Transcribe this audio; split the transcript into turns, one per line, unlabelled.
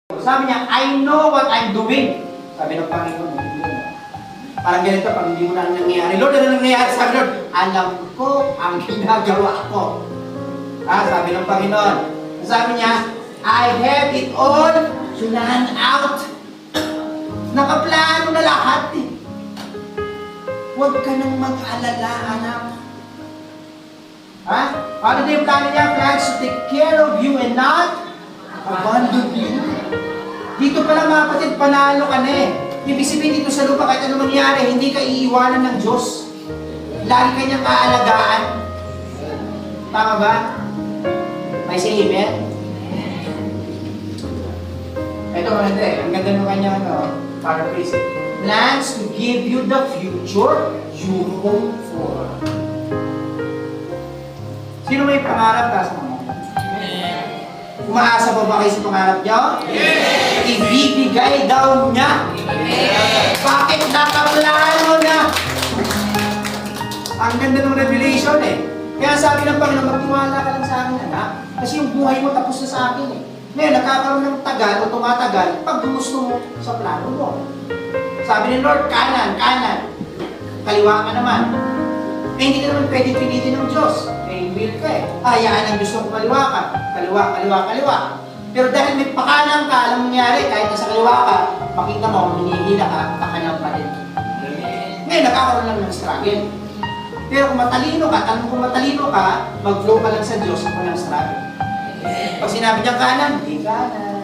Sabi niya, I know what I'm doing. Sabi ng Panginoon, parang ganito, pag hindi mo na nangyayari, Lord, ano nangyayari? Sabi Lord, alam ko ang ginagawa ko. Sabi ng Panginoon. Sabi niya, I have it all planned out. Nakaplano na lahat eh. Huwag ka nang mag-alala, anak. Ano din yung plano niya? Plans to take care of you and not abandon you. Dito pala mga kapatid, panalo ka na eh. Ibig sabihin dito sa lupa, kahit ano mangyari, hindi ka iiwanan ng Diyos. Lagi ka niyang aalagaan. Tama ba? May say amen? Ito maganda eh. Ang ganda ng kanyang paraphrase. Plans to give you the future you hope for. Sino may pangarap ka sa mga? Umaasa ba kayo sa pangarap niyo? Yes! Ibibigay daw niya. Yes! Bakit nakaplano na? Ang ganda ng revelation eh. Kaya sabi ng Panginoon, magtiwala ka lang sa akin, anak. Kasi yung buhay mo tapos na sa akin eh. Ngayon, nakakaroon ng tagal o tumatagal pag gusto mo sa plano mo. Sabi ni Lord, kanan, kanan. Kaliwa ka naman. Eh, hindi ka naman pwede pilitin ng Diyos. May will ka eh. Hayaan ang gusto ko kaliwa ka. Kaliwa, kaliwa, kaliwa. Pero dahil may pakanan ka, alam nangyari, kahit nasa kaliwa ka, makita mo, hinihila ka, pakanan pa rin. Ngayon, nakakaroon lang ng struggle. Pero kung matalino ka, tanong kung matalino ka, mag-flow ka lang sa Diyos, ako ng struggle. Pag sinabi niya kanan, hindi kanan.